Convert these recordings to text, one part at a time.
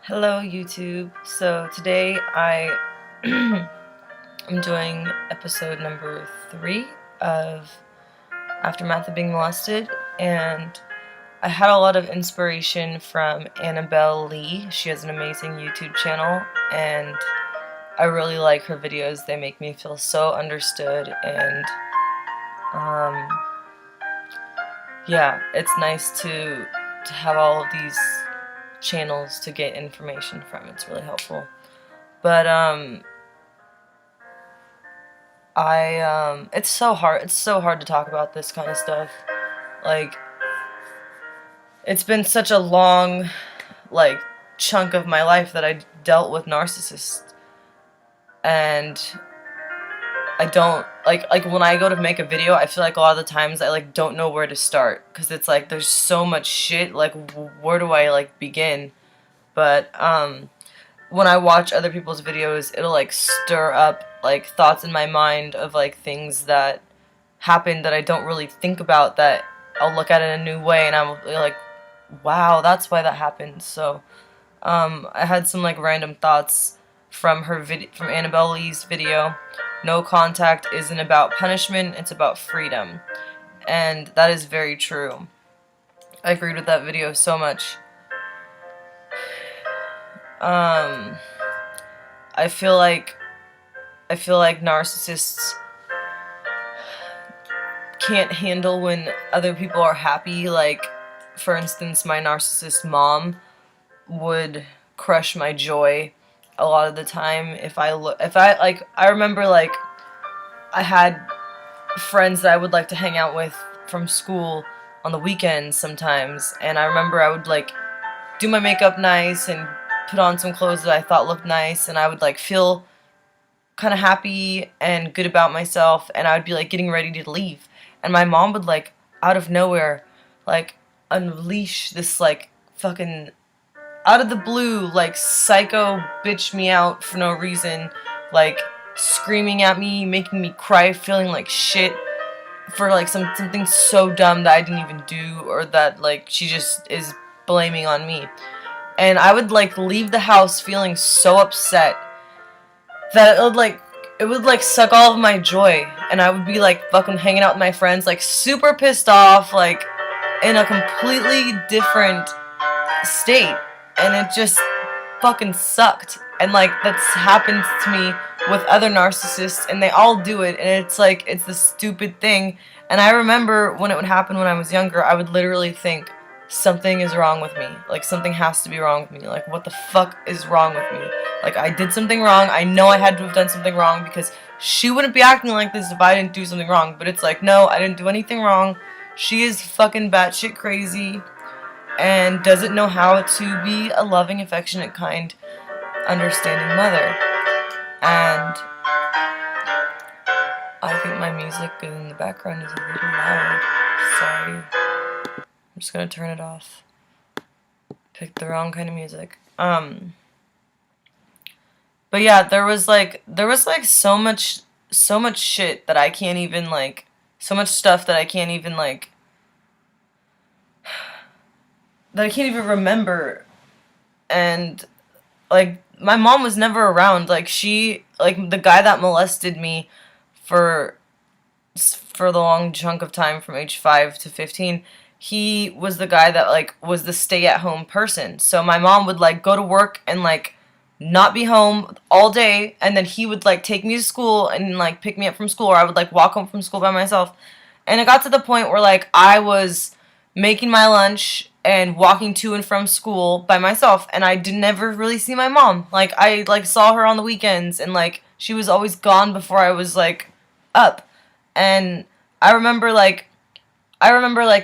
Hello YouTube. So today I am doing episode number 3 of Aftermath of Being Molested, and I had a lot of inspiration from Annabelle Lee. She has an amazing YouTube channel and I really like her videos. They make me feel so understood, and yeah, it's nice to have all of these channels to get information from. It's really helpful. But it's so hard to talk about this kind of stuff. Like, it's been such a long, like, chunk of my life that I dealt with narcissists, and I don't, like when I go to make a video, I feel like a lot of the times I, like, don't know where to start, because it's like, there's so much shit, like, where do I, like, begin? But, when I watch other people's videos, it'll, like, stir up, like, thoughts in my mind of, like, things that happen that I don't really think about, that I'll look at it in a new way, and I'm like, wow, that's why that happened. So, I had some, like, random thoughts from from Annabelle Lee's video. No contact isn't about punishment, it's about freedom. And that is very true. I agreed with that video so much. I feel like narcissists can't handle when other people are happy. Like, for instance, my narcissist mom would crush my joy a lot of the time. I remember, like, I had friends that I would like to hang out with from school on the weekends sometimes, and I remember I would, like, do my makeup nice and put on some clothes that I thought looked nice, and I would, like, feel kind of happy and good about myself, and I would be, like, getting ready to leave, and my mom would, like, out of nowhere, like, unleash this, like, fucking out of the blue, like, psycho bitch me out for no reason, like, screaming at me, making me cry, feeling like shit for, like, something so dumb that I didn't even do, or that, like, she just is blaming on me. And I would, like, leave the house feeling so upset that it would like suck all of my joy, and I would be, like, fucking hanging out with my friends, like, super pissed off, like, in a completely different state, and it just fucking sucked. And, like, that's happened to me with other narcissists, and they all do it, and it's like, it's this stupid thing. And I remember when it would happen when I was younger, I would literally think, something is wrong with me. Like, something has to be wrong with me. Like, what the fuck is wrong with me? Like, I did something wrong. I know I had to have done something wrong, because she wouldn't be acting like this if I didn't do something wrong. But it's like, no, I didn't do anything wrong. She is fucking batshit crazy and doesn't know how to be a loving, affectionate, kind, understanding mother. And I think my music in the background is a little loud. Sorry. I'm just gonna turn it off. Picked the wrong kind of music. But yeah, there was like so much shit that I can't even, like, so much stuff that I can't even, like, that I can't even remember. And, like, my mom was never around. Like, the guy that molested me for the long chunk of time from age 5 to 15, he was the guy that, like, was the stay-at-home person. So my mom would, like, go to work and, like, not be home all day, and then he would, like, take me to school and, like, pick me up from school, or I would, like, walk home from school by myself. And it got to the point where, like, I was making my lunch and walking to and from school by myself, and I did never really see my mom. Like, I, like, saw her on the weekends, and, like, she was always gone before I was, like, up. And I remember, like,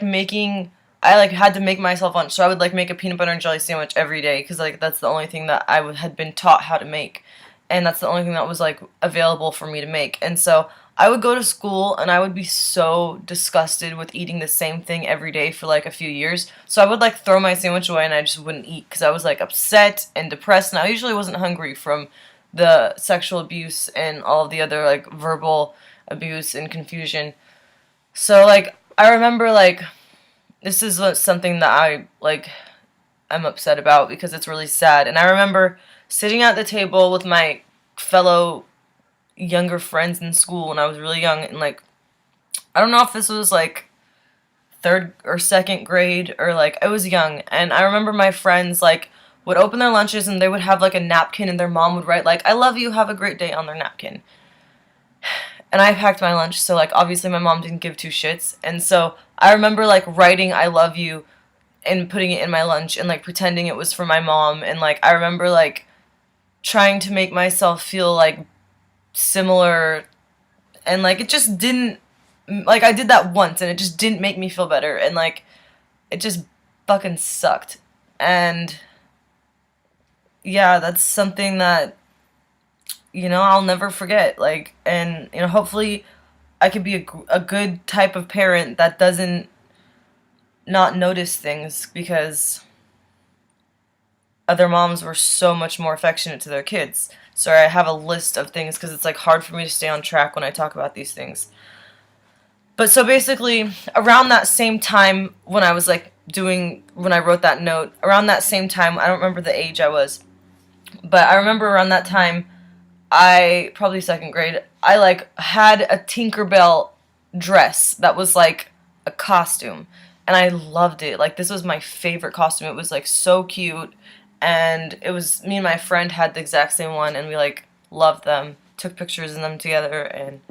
making, I, like, had to make myself lunch, so I would, like, make a peanut butter and jelly sandwich every day, because, like, that's the only thing that I had been taught how to make, and that's the only thing that was, like, available for me to make. And so I would go to school, and I would be so disgusted with eating the same thing every day for, like, a few years, so I would, like, throw my sandwich away, and I just wouldn't eat, because I was, like, upset and depressed, and I usually wasn't hungry from the sexual abuse and all of the other, like, verbal abuse and confusion. So, like, I remember, like, this is something that I, like, I'm upset about because it's really sad. And I remember sitting at the table with my fellow younger friends in school when I was really young, and like, I don't know if this was like third or second grade, or like, I was young, and I remember my friends like would open their lunches and they would have like a napkin, and their mom would write like, "I love you, have a great day" on their napkin. And I packed my lunch, so like obviously my mom didn't give two shits, and so I remember like writing "I love you" and putting it in my lunch and like pretending it was for my mom, and like I remember like trying to make myself feel like similar, and like it just didn't, like I did that once and it just didn't make me feel better, and like it just fucking sucked. And yeah, that's something that, you know, I'll never forget. Like, and you know, hopefully I could be a good type of parent that doesn't not notice things, because other moms were so much more affectionate to their kids. Sorry, I have a list of things because it's like hard for me to stay on track when I talk about these things. But so basically, around that same time when I was like when I wrote that note, around that same time, I don't remember the age I was, but I remember around that time, probably second grade, I like had a Tinkerbell dress that was like a costume, and I loved it. Like, this was my favorite costume. It was like so cute, and it was, me and my friend had the exact same one, and we like loved them, took pictures in them together, and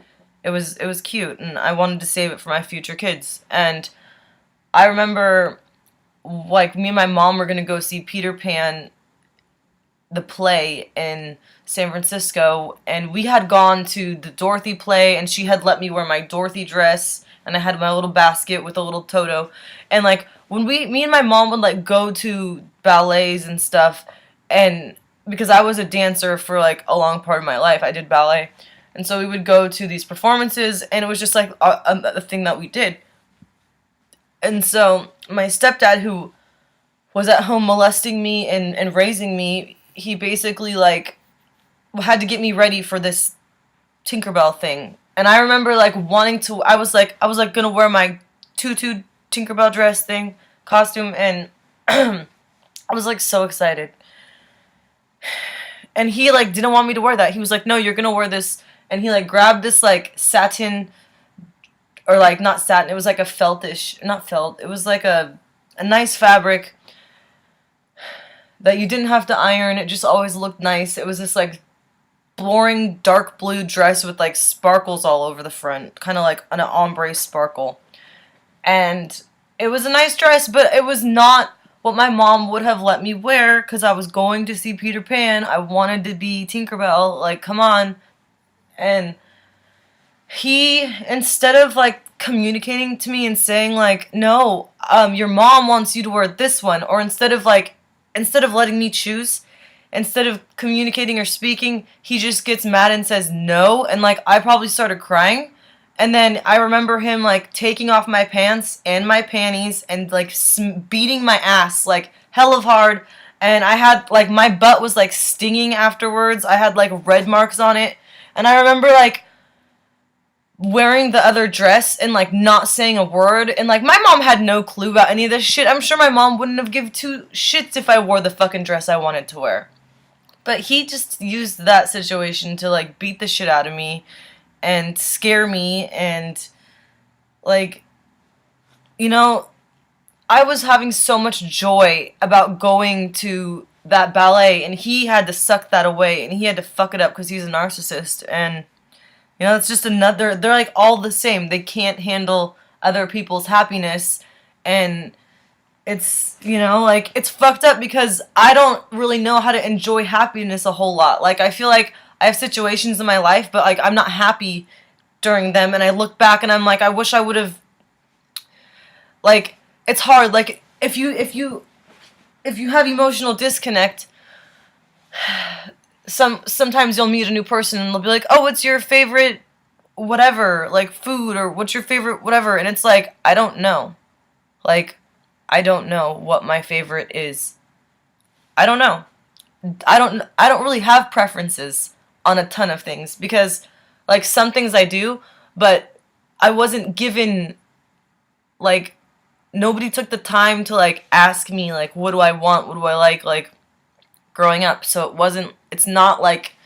it was cute, and I wanted to save it for my future kids. And I remember like me and my mom were gonna go see Peter Pan the play in San Francisco, and we had gone to the Dorothy play, and she had let me wear my Dorothy dress, and I had my little basket with a little Toto. And like when me and my mom would like go to ballets and stuff, and because I was a dancer for like a long part of my life, I did ballet, and so we would go to these performances, and it was just like a thing that we did. And so my stepdad, who was at home molesting me and raising me, he basically like had to get me ready for this Tinkerbell thing. And I remember like wanting to, I was like gonna wear my tutu Tinkerbell dress thing, costume, and I was like so excited. And he like didn't want me to wear that. He was like, "No, you're gonna wear this." And he like grabbed this like satin, or like not satin, it was like a feltish, not felt, it was like a nice fabric that you didn't have to iron. It just always looked nice. It was this like boring dark blue dress with like sparkles all over the front, kind of like an ombre sparkle. And it was a nice dress, but it was not what my mom would have let me wear, because I was going to see Peter Pan. I wanted to be Tinkerbell, like, come on. And he, instead of like communicating to me and saying like, "No, your mom wants you to wear this one," or instead of letting me choose, instead of communicating or speaking, he just gets mad and says no, and like I probably started crying. And then I remember him like taking off my pants and my panties and like beating my ass like hell of hard, and I had like, my butt was like stinging afterwards. I had like red marks on it, and I remember like wearing the other dress and like not saying a word, and like my mom had no clue about any of this shit. I'm sure my mom wouldn't have given two shits if I wore the fucking dress I wanted to wear. But he just used that situation to like beat the shit out of me and scare me, and like, you know, I was having so much joy about going to that ballet, and he had to suck that away, and he had to fuck it up because he's a narcissist. And you know, it's just another, they're like all the same. They can't handle other people's happiness. And it's, you know, like, it's fucked up because I don't really know how to enjoy happiness a whole lot. Like, I feel like I have situations in my life, but like I'm not happy during them, and I look back and I'm like, I wish I would have, like, it's hard. Like, if you have emotional disconnect, sometimes you'll meet a new person and they'll be like, "Oh, what's your favorite whatever, like, food, or what's your favorite whatever?" And it's like, I don't know. Like, I don't know what my favorite is. I don't know. I don't really have preferences on a ton of things, because like some things I do, but I wasn't given like nobody took the time to, like, ask me, like, what do I want, what do I like, growing up. So it's not like,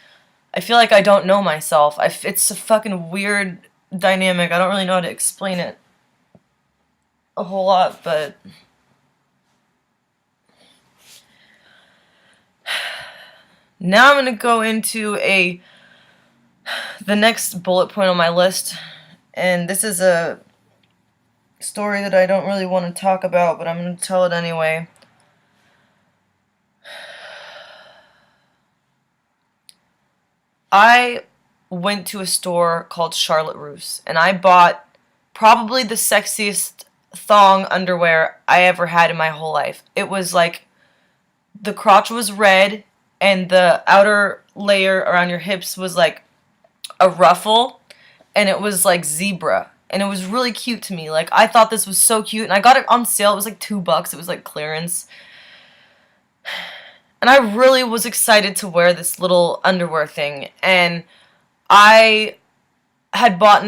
I feel like I don't know myself. It's a fucking weird dynamic. I don't really know how to explain it a whole lot, but now I'm gonna go into the next bullet point on my list, and this is a story that I don't really want to talk about, but I'm gonna tell it anyway. I went to a store called Charlotte Russe, and I bought probably the sexiest thong underwear I ever had in my whole life. It was like, the crotch was red, and the outer layer around your hips was like a ruffle, and it was like zebra, and it was really cute to me. Like, I thought this was so cute, and I got it on sale. It was like $2. It was like clearance. And I really was excited to wear this little underwear thing, and I had bought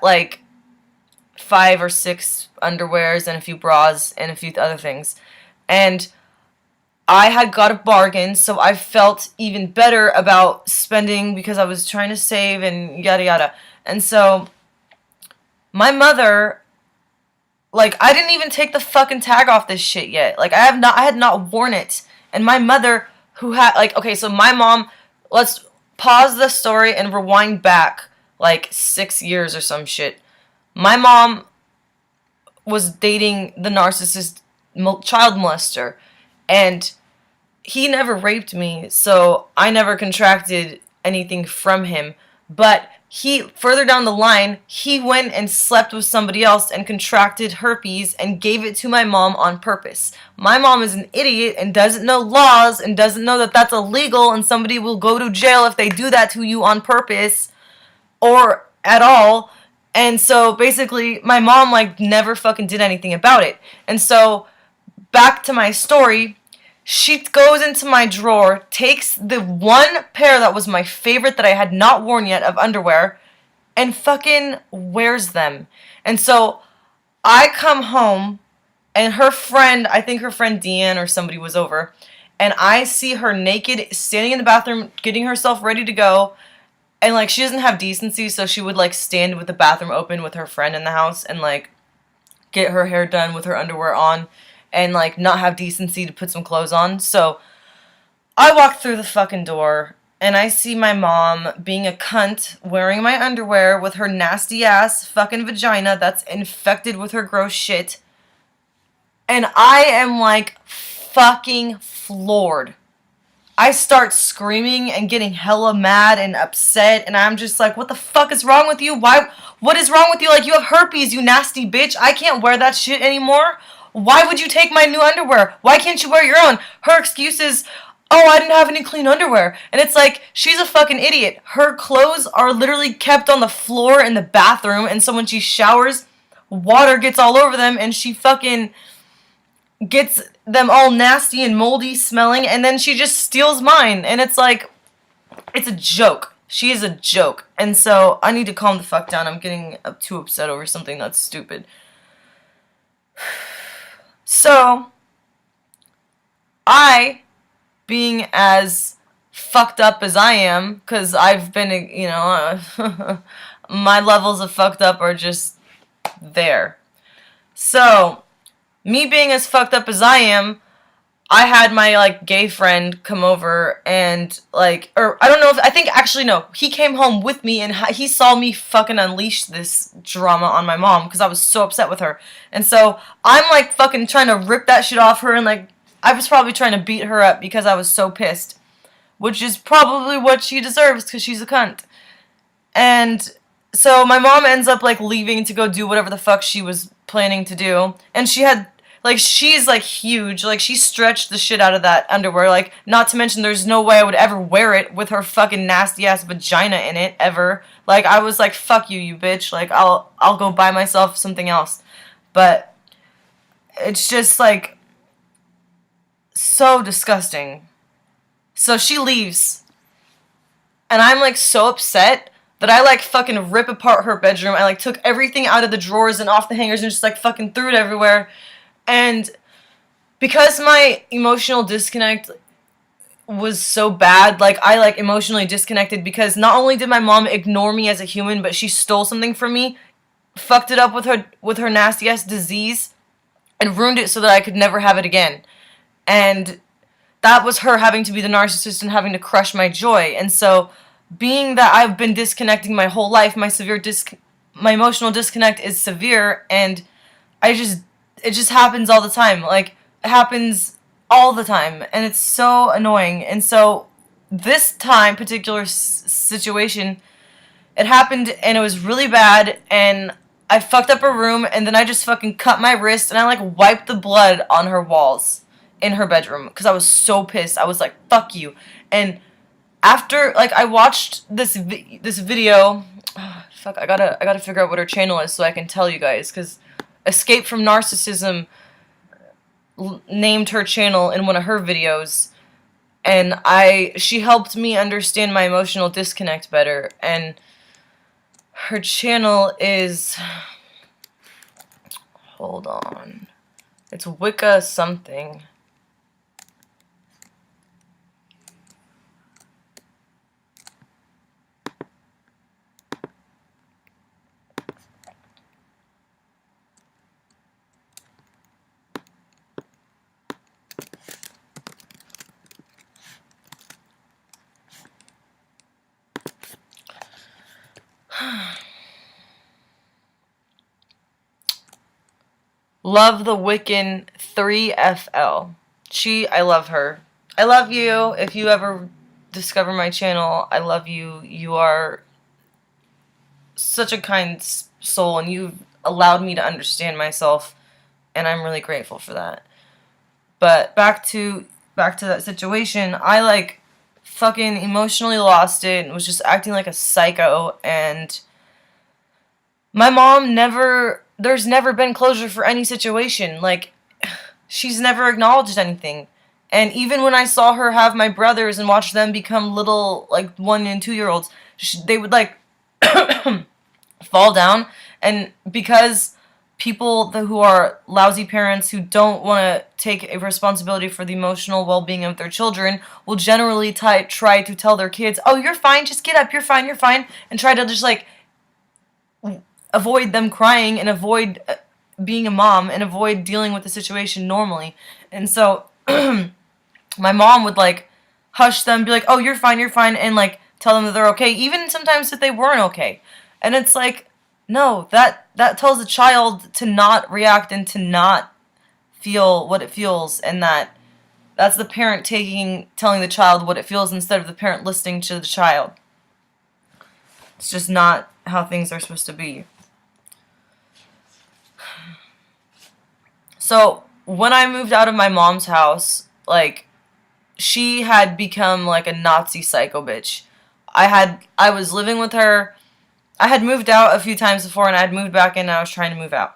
like 5 or 6 underwears and a few bras and a few other things. And I had got a bargain, so I felt even better about spending because I was trying to save and yada yada. And so my mother, like, I didn't even take the fucking tag off this shit yet. Like, I had not worn it. And my mother, who had, like, okay, so my mom, let's pause the story and rewind back like 6 years or some shit. My mom was dating the narcissist child molester, and he never raped me, so I never contracted anything from him. But further down the line, he went and slept with somebody else and contracted herpes and gave it to my mom on purpose. My mom is an idiot and doesn't know laws and doesn't know that that's illegal, and somebody will go to jail if they do that to you on purpose or at all. And so basically my mom, like, never fucking did anything about it. And so back to my story, she goes into my drawer, takes the one pair that was my favorite that I had not worn yet of underwear, and fucking wears them. And so I come home, and her friend, I think her friend Deanne or somebody was over, and I see her naked, standing in the bathroom, getting herself ready to go. And, like, she doesn't have decency, so she would, like, stand with the bathroom open with her friend in the house and, like, get her hair done with her underwear on and, like, not have decency to put some clothes on. So I walk through the fucking door, and I see my mom being a cunt, wearing my underwear with her nasty ass fucking vagina that's infected with her gross shit. And I am, like, fucking floored. I start screaming and getting hella mad and upset, and I'm just like, what the fuck is wrong with you? What is wrong with you? Like, you have herpes, you nasty bitch. I can't wear that shit anymore. Why would you take my new underwear? Why can't you wear your own? Her excuse is, oh, I didn't have any clean underwear. And it's like, she's a fucking idiot. Her clothes are literally kept on the floor in the bathroom, and so when she showers, water gets all over them, and she fucking gets them all nasty and moldy smelling, and then she just steals mine. And it's like, it's a joke. She is a joke. And so I need to calm the fuck down. I'm getting too upset over something that's stupid. So I, being as fucked up as I am, because I've been, you know, my levels of fucked up are just there. So me being as fucked up as I am, I had my, like, gay friend come over and, like, or I don't know if, I think, actually, no, he came home with me, and he saw me fucking unleash this drama on my mom because I was so upset with her. And so I'm, like, fucking trying to rip that shit off her, and, like, I was probably trying to beat her up because I was so pissed, which is probably what she deserves because she's a cunt. And so my mom ends up, like, leaving to go do whatever the fuck she was planning to do, and she had, like, she's, like, huge. Like, she stretched the shit out of that underwear. Like, not to mention, there's no way I would ever wear it with her fucking nasty-ass vagina in it, ever. Like, I was like, fuck you, you bitch. Like, I'll go buy myself something else. But it's just, like, so disgusting. So she leaves. And I'm, like, so upset. that I like fucking rip apart her bedroom. I like took everything out of the drawers and off the hangers and just like fucking threw it everywhere. And because my emotional disconnect was so bad, like I like emotionally disconnected because not only did my mom ignore me as a human, but she stole something from me, fucked it up with her nasty ass disease, and ruined it so that I could never have it again. And that was her having to be the narcissist and having to crush my joy. And so, being that I've been disconnecting my whole life, my emotional disconnect is severe, and it just happens all the time. Like, it happens all the time, and it's so annoying. And so, this particular situation, it happened, and it was really bad, and I fucked up her room, and then I just fucking cut my wrist, and I like wiped the blood on her walls in her bedroom because I was so pissed. I was like, fuck you. And after, like, I watched this video. Fuck, I gotta figure out what her channel is so I can tell you guys, because Escape from Narcissism named her channel in one of her videos, and she helped me understand my emotional disconnect better. And her channel is, hold on, it's Wicca something. Love the Wiccan 3FL. I love her. I love you. If you ever discover my channel, I love you. You are such a kind soul, and you've allowed me to understand myself, and I'm really grateful for that. But back to that situation, I like fucking emotionally lost it and was just acting like a psycho, and my mom there's never been closure for any situation. Like, she's never acknowledged anything. And even when I saw her have my brothers and watch them become little, like, 1 and 2 year olds, they would, like, fall down. And because people who are lousy parents who don't want to take a responsibility for the emotional well-being of their children will generally try to tell their kids, oh, you're fine, just get up, you're fine, and try to just, like, avoid them crying and avoid being a mom and avoid dealing with the situation normally. And so my mom would like hush them, be like, oh, you're fine, and like tell them that they're okay, even sometimes if they weren't okay. And it's like, no, that tells the child to not react and to not feel what it feels, and that's the parent telling the child what it feels instead of the parent listening to the child. It's just not how things are supposed to be. So, when I moved out of my mom's house, like, she had become, like, a Nazi psycho bitch. I was living with her. I had moved out a few times before, and I had moved back in, and I was trying to move out.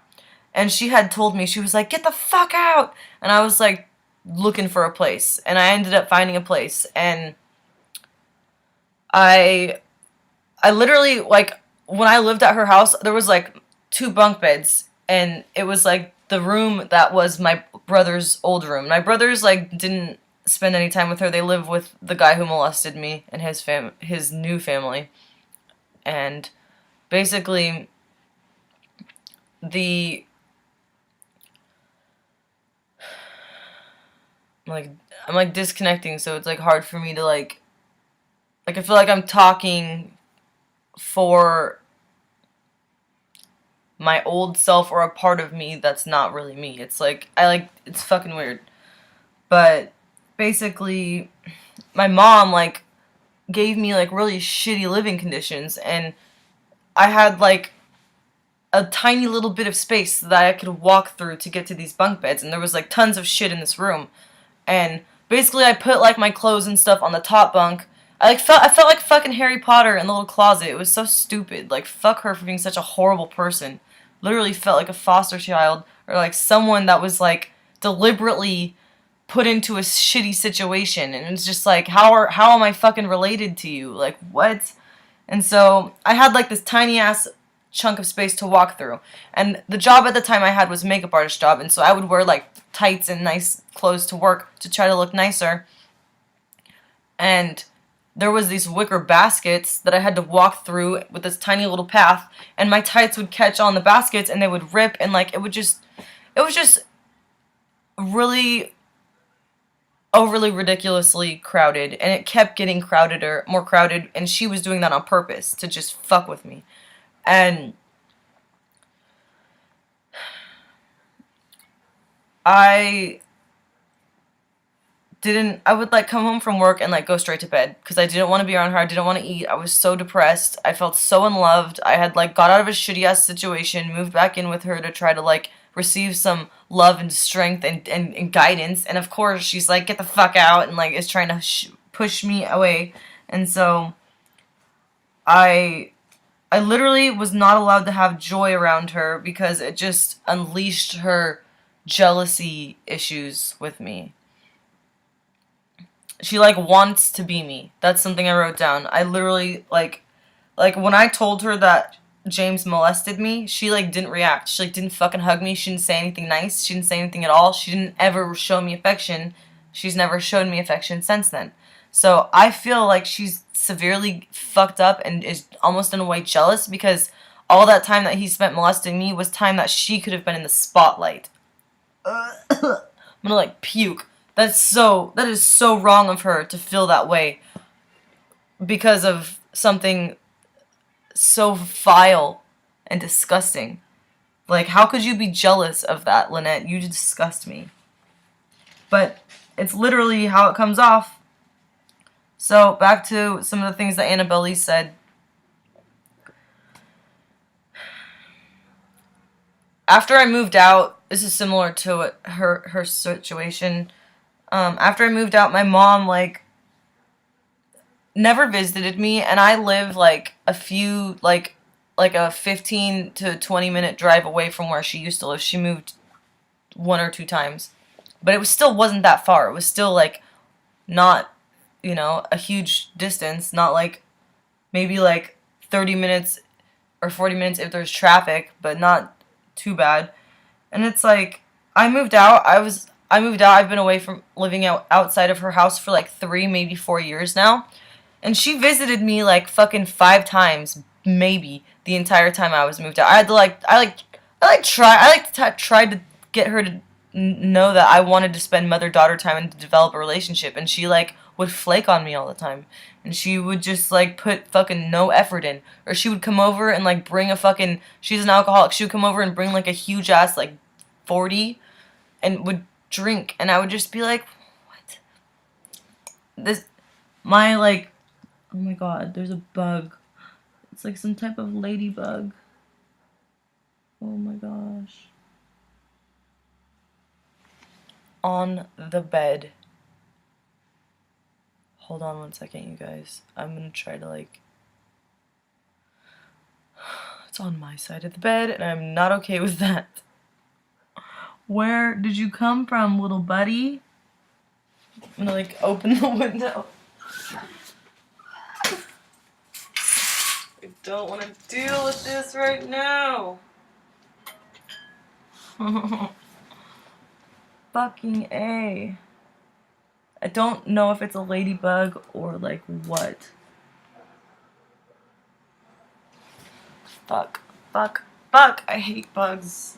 And she had told me, she was like, get the fuck out! And I was, like, looking for a place. And I ended up finding a place. And I literally, like, when I lived at her house, there was, like, 2 bunk beds. And it was, like, the room that was my brother's old room. My brothers, like, didn't spend any time with her. They live with the guy who molested me and his new family. And basically, I'm like disconnecting, so it's like hard for me to like I feel like I'm talking for my old self or a part of me that's not really me. It's like it's fucking weird. But basically, my mom like gave me like really shitty living conditions, and I had like a tiny little bit of space that I could walk through to get to these bunk beds, and there was like tons of shit in this room. And basically I put like my clothes and stuff on the top bunk. I felt like fucking Harry Potter in the little closet. It was so stupid. Like, fuck her for being such a horrible person. Literally felt like a foster child, or like someone that was like deliberately put into a shitty situation. And it's just like, how am I fucking related to you? Like, what? And so I had like this tiny ass chunk of space to walk through. And the job at the time I had was a makeup artist job, and so I would wear like tights and nice clothes to work to try to look nicer. And there was these wicker baskets that I had to walk through with this tiny little path, and my tights would catch on the baskets and they would rip, and like it was just really overly ridiculously crowded, and it kept getting crowdeder, more crowded, and she was doing that on purpose to just fuck with me. And I would like come home from work and like go straight to bed because I didn't want to be around her. I didn't want to eat. I was so depressed. I felt so unloved. I had like got out of a shitty ass situation, moved back in with her to try to like receive some love and strength and guidance. And of course she's like, get the fuck out, and like is trying to push me away. And so I literally was not allowed to have joy around her because it just unleashed her jealousy issues with me. She, like, wants to be me. That's something I wrote down. I literally, like, when I told her that James molested me, she, like, didn't react. She, like, didn't fucking hug me. She didn't say anything nice. She didn't say anything at all. She didn't ever show me affection. She's never showed me affection since then. So, I feel like she's severely fucked up and is almost in a way jealous because all that time that he spent molesting me was time that she could have been in the spotlight. I'm gonna, like, puke. That is so wrong of her to feel that way because of something so vile and disgusting. Like, how could you be jealous of that, Lynette? You disgust me. But it's literally how it comes off. So, back to some of the things that Annabelle said. After I moved out, this is similar to her situation. After I moved out, my mom, like, never visited me, and I live, like, a few, like a 15 to 20 minute drive away from where she used to live. She moved 1 or 2 times. But it still wasn't that far. It was still, like, not, you know, a huge distance. Not, like, maybe, like, 30 minutes or 40 minutes if there's traffic, but not too bad. And it's, like, I moved out. I've been away from living outside of her house for like 3, maybe 4 years now. And she visited me like fucking 5 times, maybe, the entire time I was moved out. I tried to get her to know that I wanted to spend mother-daughter time and to develop a relationship. And she like would flake on me all the time. And she would just like put fucking no effort in. Or she would come over and like bring a fucking, she's an alcoholic. She would come over and bring like a huge ass like 40 and would drink, and I would just be like, what? Oh my god, there's a bug. It's like some type of ladybug. Oh my gosh. On the bed. Hold on 1 second, you guys. I'm gonna try to like, it's on my side of the bed, and I'm not okay with that. Where did you come from, little buddy? I'm gonna like open the window. I don't want to deal with this right now. Fucking A. I don't know if it's a ladybug or like what. Fuck. Fuck. Fuck. I hate bugs.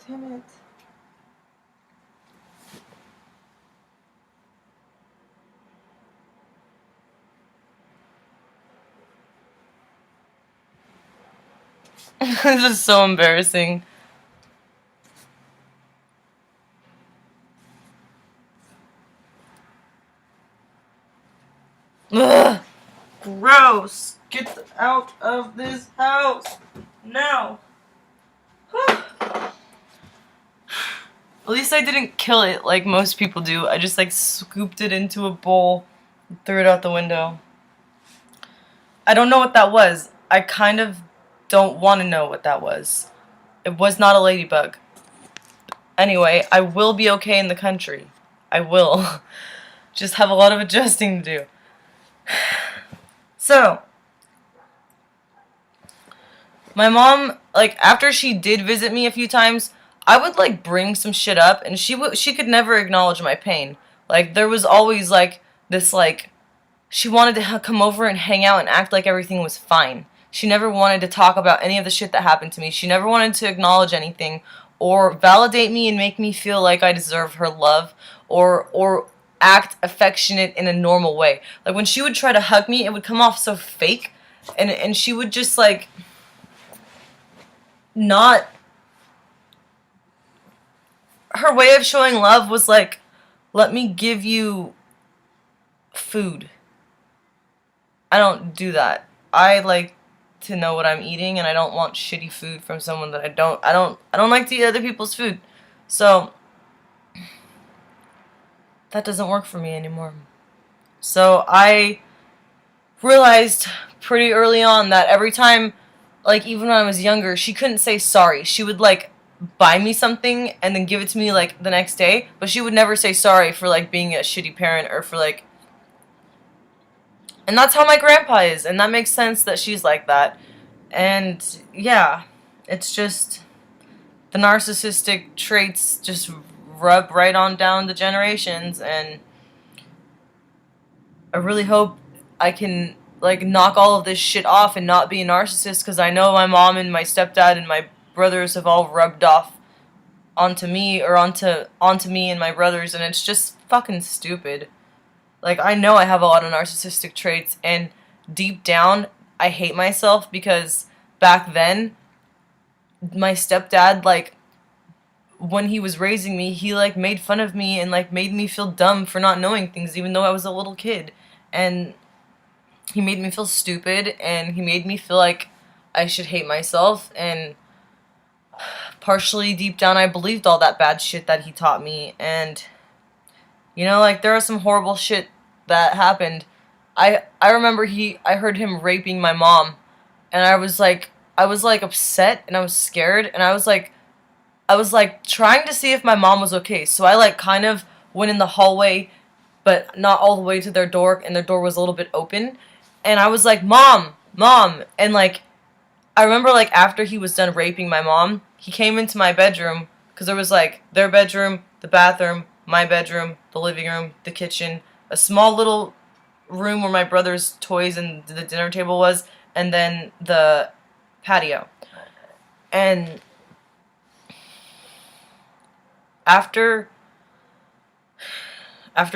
Damn it. This is so embarrassing. Ugh. Gross. Get out of this house. Now. At least I didn't kill it like most people do. I just like scooped it into a bowl and threw it out the window. I don't know what that was. I kind of don't want to know what that was. It was not a ladybug. Anyway, I will be okay in the country. I will. Just have a lot of adjusting to do. So, my mom, like, after she did visit me a few times, I would, like, bring some shit up, and she could never acknowledge my pain. Like, there was always, like, this, like, she wanted to come over and hang out and act like everything was fine. She never wanted to talk about any of the shit that happened to me. She never wanted to acknowledge anything or validate me and make me feel like I deserve her love or act affectionate in a normal way. Like, when she would try to hug me, it would come off so fake, and she would just, like, not... Her way of showing love was like, let me give you food. I don't do that. I like to know what I'm eating, and I don't want shitty food from someone that I don't like to eat other people's food. So that doesn't work for me anymore. So I realized pretty early on that every time, like, even when I was younger, she couldn't say sorry. She would, like, buy me something and then give it to me, like, the next day, but she would never say sorry for, like, being a shitty parent or for, like... And that's how my grandpa is, and that makes sense that she's like that. And, yeah, it's just... The narcissistic traits just rub right on down the generations, and I really hope I can, like, knock all of this shit off and not be a narcissist, because I know my mom and my stepdad and my brothers have all rubbed off onto me, or onto me and my brothers, and it's just fucking stupid. Like, I know I have a lot of narcissistic traits, and deep down, I hate myself, because back then, my stepdad, like, when he was raising me, he, like, made fun of me and, like, made me feel dumb for not knowing things, even though I was a little kid. And he made me feel stupid, and he made me feel like I should hate myself, and partially deep down I believed all that bad shit that he taught me. And, you know, like, there was some horrible shit that happened. I remember I heard him raping my mom, and I was like upset, and I was scared, and I was like trying to see if my mom was okay. So I, like, kind of went in the hallway, but not all the way to their door, and their door was a little bit open. And I was like, Mom, Mom. And, like, I remember, like, after he was done raping my mom, he came into my bedroom, because there was, like, their bedroom, the bathroom, my bedroom, the living room, the kitchen, a small little room where my brother's toys and the dinner table was, and then the patio. And after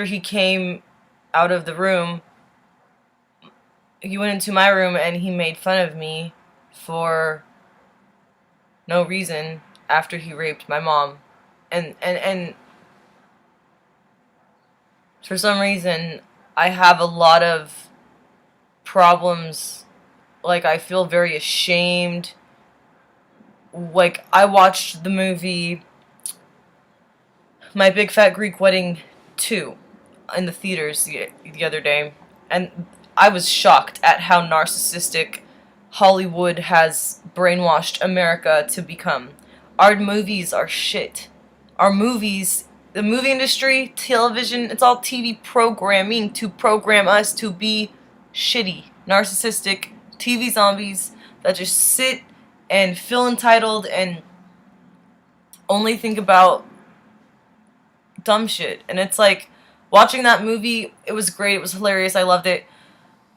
he came out of the room, he went into my room and he made fun of me for no reason after he raped my mom. And for some reason, I have a lot of problems. Like, I feel very ashamed. Like, I watched the movie My Big Fat Greek Wedding 2 in the theaters the other day, and I was shocked at how narcissistic Hollywood has brainwashed America to become. Our movies are shit. Our movies, the movie industry, television, it's all TV programming to program us to be shitty, narcissistic TV zombies that just sit and feel entitled and only think about dumb shit. And it's like, watching that movie, it was great, it was hilarious, I loved it.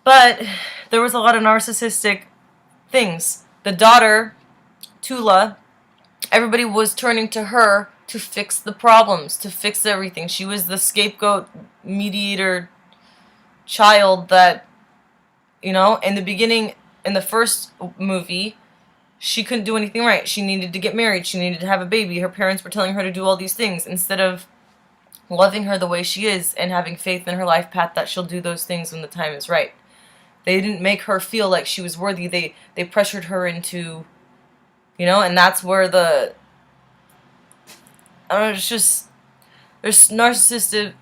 But there was a lot of narcissistic things. The daughter, Tula, everybody was turning to her to fix the problems, to fix everything. She was the scapegoat, mediator, child that, you know, in the beginning, in the first movie, she couldn't do anything right. She needed to get married. She needed to have a baby. Her parents were telling her to do all these things instead of loving her the way she is and having faith in her life path that she'll do those things when the time is right. They didn't make her feel like she was worthy. They pressured her into, you know, and that's where the, I don't know, it's just, there's narcissistic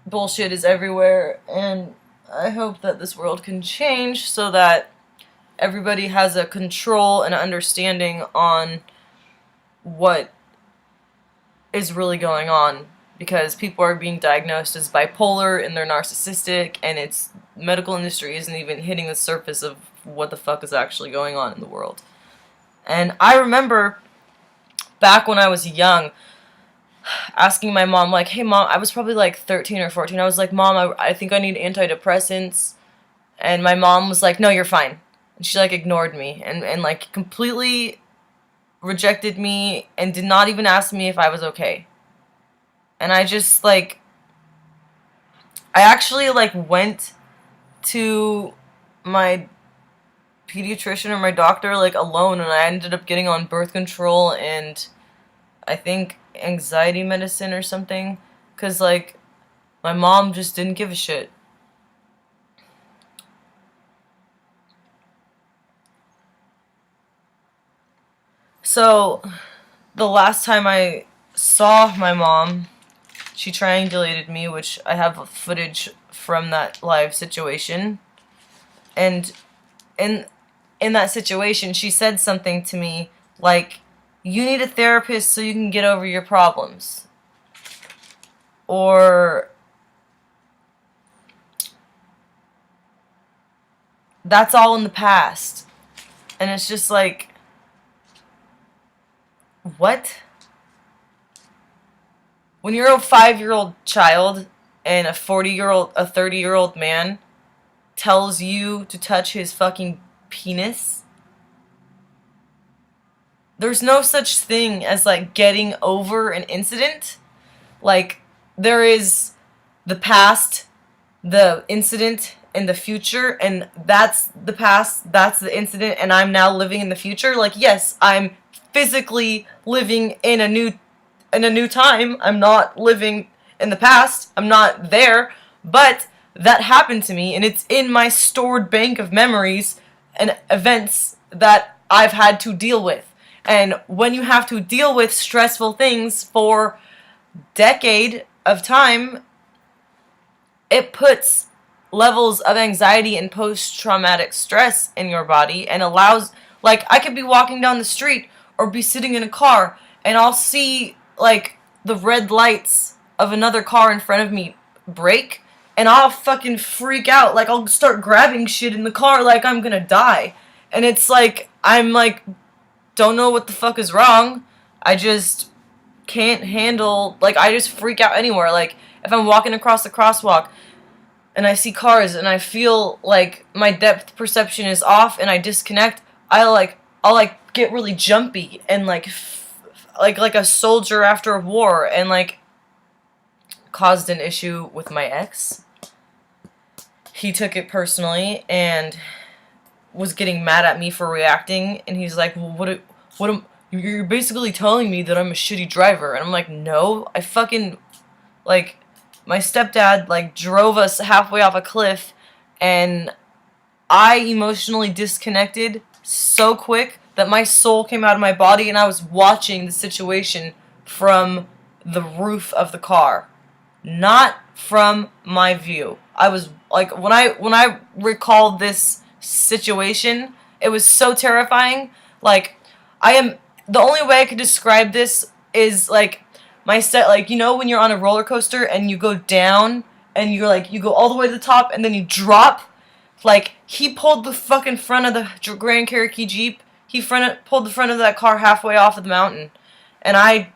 bullshit is everywhere, and I hope that this world can change so that everybody has a control and an understanding on what is really going on, because people are being diagnosed as bipolar and they're narcissistic, and it's medical industry isn't even hitting the surface of what the fuck is actually going on in the world. And I remember back when I was young, asking my mom, like, hey mom, I was probably like 13 or 14, I was like, Mom, I think I need antidepressants. And my mom was like, no, you're fine. And she like ignored me and like completely rejected me and did not even ask me if I was okay. And I just like, I actually like went to my pediatrician or my doctor like alone, and I ended up getting on birth control and I think anxiety medicine or something, because like my mom just didn't give a shit. So the last time I saw my mom, she triangulated me, which I have footage from that live situation. And in that situation, she said something to me like, you need a therapist so you can get over your problems. Or, that's all in the past. And it's just like, what? When you're a 5-year-old child and a 30-year-old man tells you to touch his fucking penis, there's no such thing as like getting over an incident. Like, there is the past, the incident, and the future, and that's the past, that's the incident, and I'm now living in the future. Like, yes, I'm physically living in a new time. I'm not living in the past. I'm not there, but that happened to me, and it's in my stored bank of memories and events that I've had to deal with. And when you have to deal with stressful things for decade of time, it puts levels of anxiety and post-traumatic stress in your body and allows, like, I could be walking down the street or be sitting in a car and I'll see, like, the red lights of another car in front of me break and I'll fucking freak out. Like, I'll start grabbing shit in the car like I'm gonna die. And it's like, I'm like, don't know what the fuck is wrong. I just can't handle, like, I just freak out anywhere. Like, if I'm walking across the crosswalk and I see cars and I feel like my depth perception is off and I disconnect, I'll get really jumpy and like a soldier after a war, and like caused an issue with my ex. He took it personally and was getting mad at me for reacting, and he's like, well, you're basically telling me that I'm a shitty driver. And I'm like, no, I fucking, like, my stepdad, like, drove us halfway off a cliff, and I emotionally disconnected so quick that my soul came out of my body, and I was watching the situation from the roof of the car, not from my view. I was, like, when I recalled this situation, it was so terrifying. Like, the only way I could describe this is, like, like, you know when you're on a roller coaster and you go down and you're like, you go all the way to the top and then you drop? Like, he pulled the fucking front of the Grand Cherokee Jeep, pulled the front of that car halfway off of the mountain, and I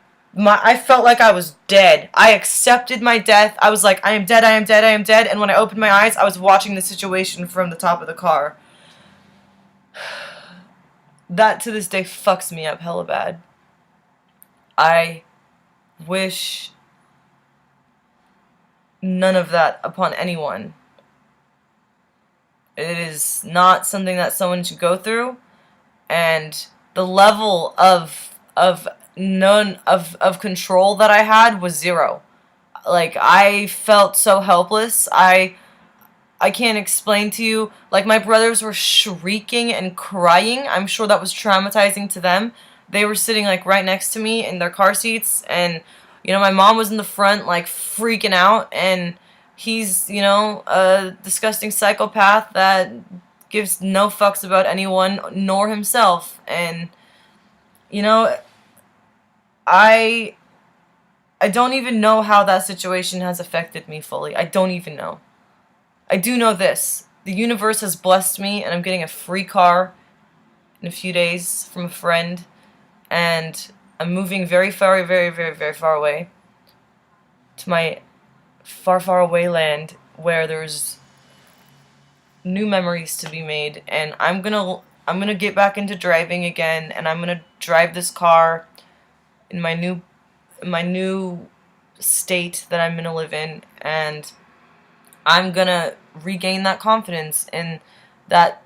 felt like I was dead. I accepted my death. I was like, I am dead, I am dead, I am dead, and when I opened my eyes, I was watching the situation from the top of the car. That, to this day, fucks me up hella bad. I wish none of that upon anyone. It is not something that someone should go through, and the level of control that I had was zero. Like, I felt so helpless. I can't explain to you. Like, my brothers were shrieking and crying. I'm sure that was traumatizing to them. They were sitting, like, right next to me in their car seats, and, you know, my mom was in the front, like, freaking out, and he's, you know, a disgusting psychopath that gives no fucks about anyone, nor himself. And, you know, I don't even know how that situation has affected me fully. I don't even know. I do know this. The universe has blessed me, and I'm getting a free car in a few days from a friend, and I'm moving very far, very, very, very far away to my far, far away land where there's new memories to be made, and I'm gonna get back into driving again, and I'm gonna drive this car in my new state that I'm gonna live in, and I'm gonna regain that confidence and that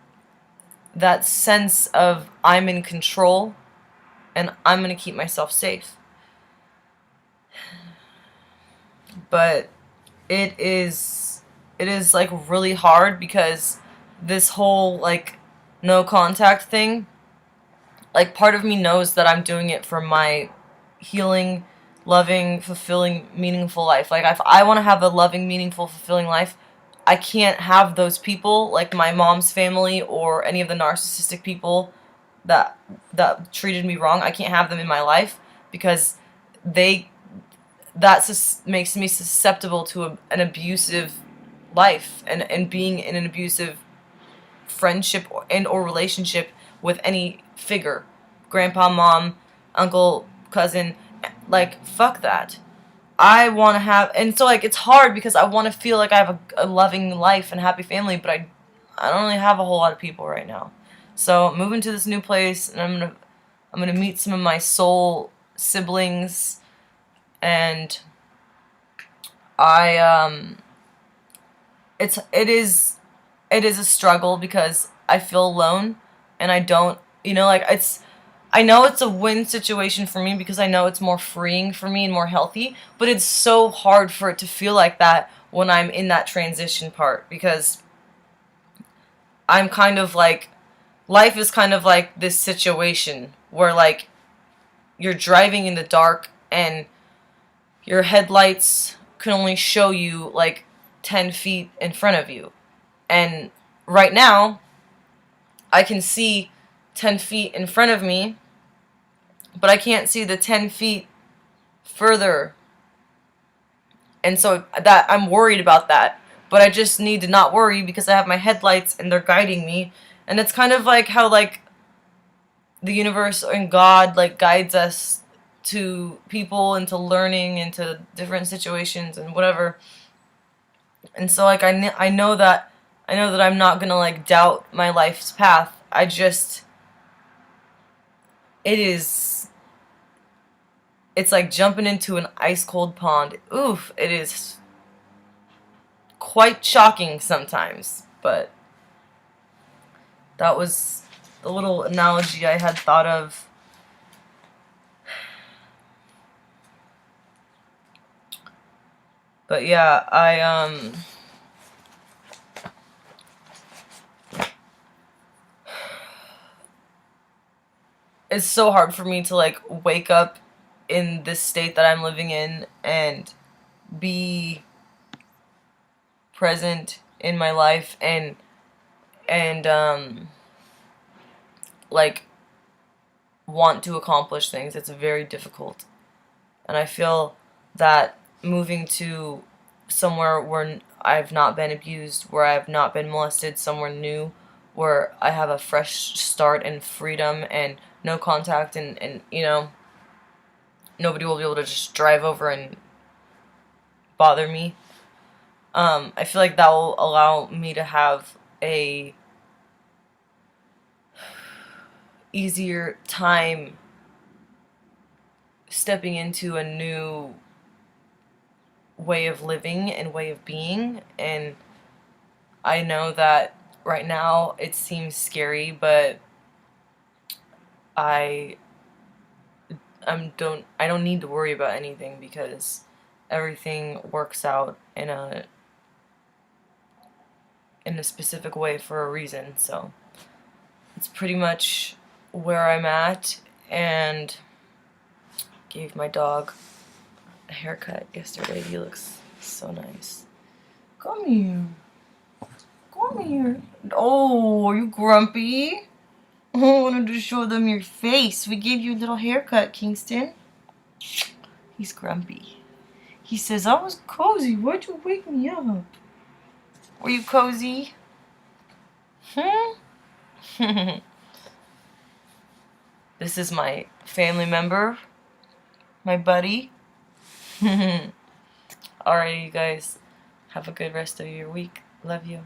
sense of I'm in control, and I'm gonna keep myself safe. But it is like really hard because this whole like no contact thing, like part of me knows that I'm doing it for my healing, loving, fulfilling, meaningful life. Like if I want to have a loving, meaningful, fulfilling life, I can't have those people like my mom's family or any of the narcissistic people that treated me wrong. I can't have them in my life because they makes me susceptible to an abusive life and being in an abusive friendship or relationship with any figure, grandpa, mom, uncle, cousin. Like fuck that. I want to have, and so like it's hard because I want to feel like I have a loving life and happy family, but I don't really have a whole lot of people right now. So moving to this new place, and I'm gonna meet some of my soul siblings, and I it is a struggle because I feel alone, and I don't, like I know it's a win situation for me because I know it's more freeing for me and more healthy, but it's so hard for it to feel like that when I'm in that transition part, because I'm kind of like, life is kind of like this situation where like you're driving in the dark and your headlights can only show you like 10 feet in front of you. And right now, I can see 10 feet in front of me, but I can't see the 10 feet further. And so that I'm worried about that. But I just need to not worry because I have my headlights and they're guiding me. And it's kind of like how like the universe and God like guides us to people and to learning and to different situations and whatever. And so like I know that I'm not gonna like doubt my life's path. It's like jumping into an ice cold pond. Oof, it is quite shocking sometimes, but that was the little analogy I had thought of. But yeah, it's so hard for me to like wake up in this state that I'm living in and be present in my life and like want to accomplish things. It's very difficult. And I feel that moving to somewhere where I've not been abused, where I've not been molested, somewhere new, where I have a fresh start and freedom and no contact and nobody will be able to just drive over and bother me. I feel like that will allow me to have a easier time stepping into a new way of living and way of being. And I know that right now it seems scary, but I don't need to worry about anything because everything works out in a specific way for a reason. So it's pretty much where I'm at, and gave my dog a haircut yesterday. He looks so nice. Come here. Come here. Oh, are you grumpy? I wanted to show them your face. We gave you a little haircut, Kingston. He's grumpy. He says, I was cozy. Why'd you wake me up? Were you cozy? This is my family member, my buddy. Alright, you guys, have a good rest of your week. Love you.